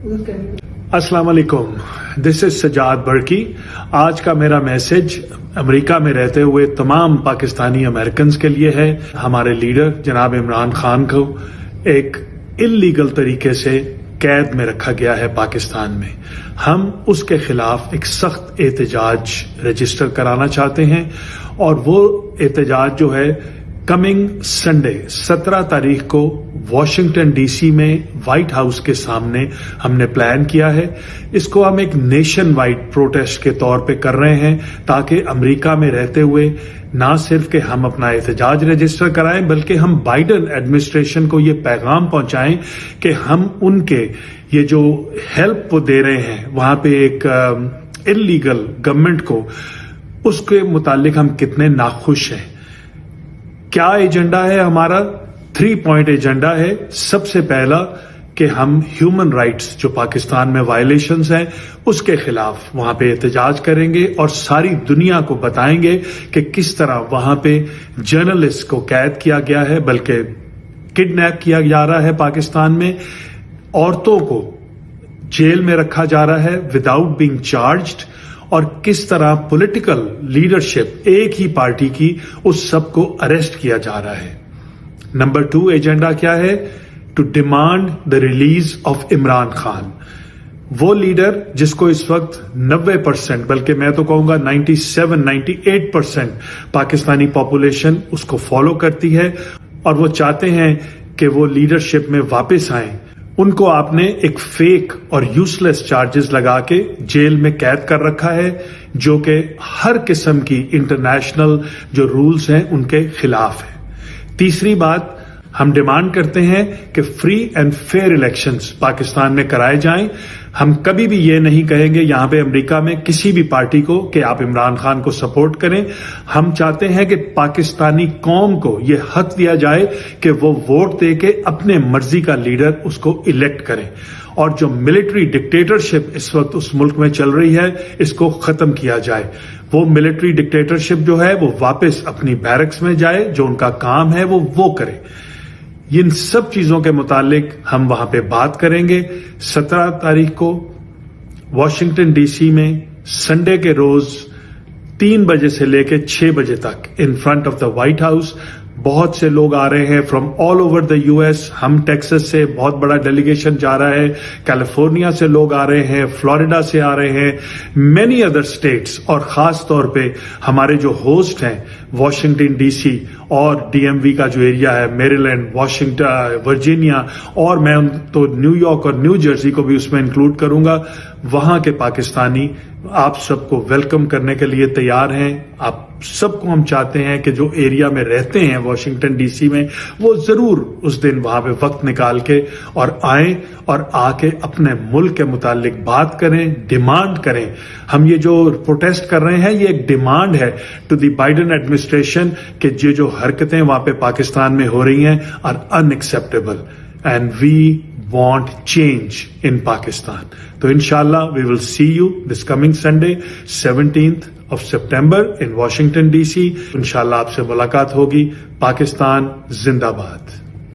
अस्सलाम वालेकुम, this is Sajjad बरकी। आज का मेरा मैसेज अमेरिका में रहते हुए तमाम पाकिस्तानी अमेरिकन्स के लिए है। हमारे लीडर जनाब इमरान खान को एक इल्लीगल तरीके से कैद में रखा गया है पाकिस्तान में। हम उसके खिलाफ एक सख्त एहतजाज रजिस्टर कराना चाहते हैं और वो एहतजाज जो है कमिंग संडे 17 तारीख को वॉशिंगटन डीसी में व्हाइट हाउस के सामने हमने प्लान किया है। इसको हम एक नेशन वाइड प्रोटेस्ट के तौर पे कर रहे हैं ताकि अमेरिका में रहते हुए ना सिर्फ कि हम अपना एहतजाज रजिस्टर कराएं बल्कि हम बाइडन एडमिनिस्ट्रेशन को ये पैगाम पहुंचाएं कि हम उनके ये जो हेल्प वो दे रहे हैं वहां पे एक इल्लीगल गवर्नमेंट को, उसके मुतालिक हम कितने नाखुश हैं। क्या एजेंडा है हमारा? 3 पॉइंट एजेंडा है। सबसे पहला कि हम ह्यूमन राइट्स जो पाकिस्तान में वायलेशंस हैं उसके खिलाफ वहां पे एहतजाज करेंगे और सारी दुनिया को बताएंगे कि किस तरह वहां पे जर्नलिस्ट को कैद किया गया है, बल्कि किडनैप किया जा रहा है पाकिस्तान में। औरतों को जेल में रखा जा रहा है विदाउट बीइंग चार्ज्ड, और किस तरह पॉलिटिकल लीडरशिप एक ही पार्टी की उस सबको अरेस्ट किया जा रहा है। नंबर 2 एजेंडा क्या है? To demand the release of Imran Khan, वो लीडर जिसको इस वक्त 90% बल्कि मैं तो कहूंगा 97-98% पाकिस्तानी पॉपुलेशन उसको फॉलो करती है और वो चाहते हैं कि वो लीडरशिप में वापस आए। उनको आपने एक फेक और यूजलेस चार्जेस लगा के जेल में कैद कर रखा है जो कि हर किस्म की इंटरनेशनल जो रूल्स हैं उनके खिलाफ है। तीसरी बात, हम डिमांड करते हैं कि free and fair elections Pakistan में कराए जाएं। हम कभी भी ये नहीं कहेंगे यहां पे अमेरिका में किसी भी पार्टी को कि आप इमरान खान को सपोर्ट करें। हम चाहते हैं कि पाकिस्तानी कौम को ये हक दिया जाए कि वो वोट दे के अपने मर्जी का लीडर उसको इलेक्ट करें, और जो मिलिट्री डिक्टेटरशिप इस वक्त उस मुल्क में चल रही है इसको खत्म किया जाए। वो मिलिट्री डिक्टेटरशिप जो है वो वापस अपनी बैरक्स में जाए, जो उनका काम है वो करे। इन सब चीजों के मुतालिक हम वहां पे बात करेंगे 17 तारीख को वॉशिंगटन डीसी में संडे के रोज 3 बजे से लेकर 6 बजे तक in front of the white house. बहुत से लोग आ रहे हैं from all over the US. हम टेक्सास से बहुत बड़ा डेलीगेशन जा रहा है, कैलिफोर्निया से लोग आ रहे हैं, फ्लोरिडा से आ रहे हैं, मेनी अदर स्टेट्स, और खास तौर पे हमारे जो होस्ट हैं वॉशिंगटन डीसी और डीएमवी का जो एरिया है, मेरीलैंड, वाशिंगटन, वर्जीनिया, और मैं तो न्यूयॉर्क और न्यू जर्सी को भी उसमें इंक्लूड करूंगा। वहां के पाकिस्तानी आप सबको वेलकम करने के लिए तैयार हैं। आप सबको हम चाहते हैं कि जो एरिया में रहते हैं वॉशिंगटन डीसी में वो जरूर उस दिन वहां पे वक्त निकाल के और आए और आके अपने मुल्क के मुतालिक बात करें, डिमांड करें। हम ये जो प्रोटेस्ट कर रहे हैं ये एक डिमांड है टू द बाइडन एडमिनिस्ट्रेशन कि ये जो हरकतें वहां पे पाकिस्तान में हो रही हैं are unacceptable and we want change in Pakistan. So inshallah we will see you this coming Sunday 17th of September in Washington DC. Inshallah आपसे मुलाकात होगी। पाकिस्तान जिंदाबाद।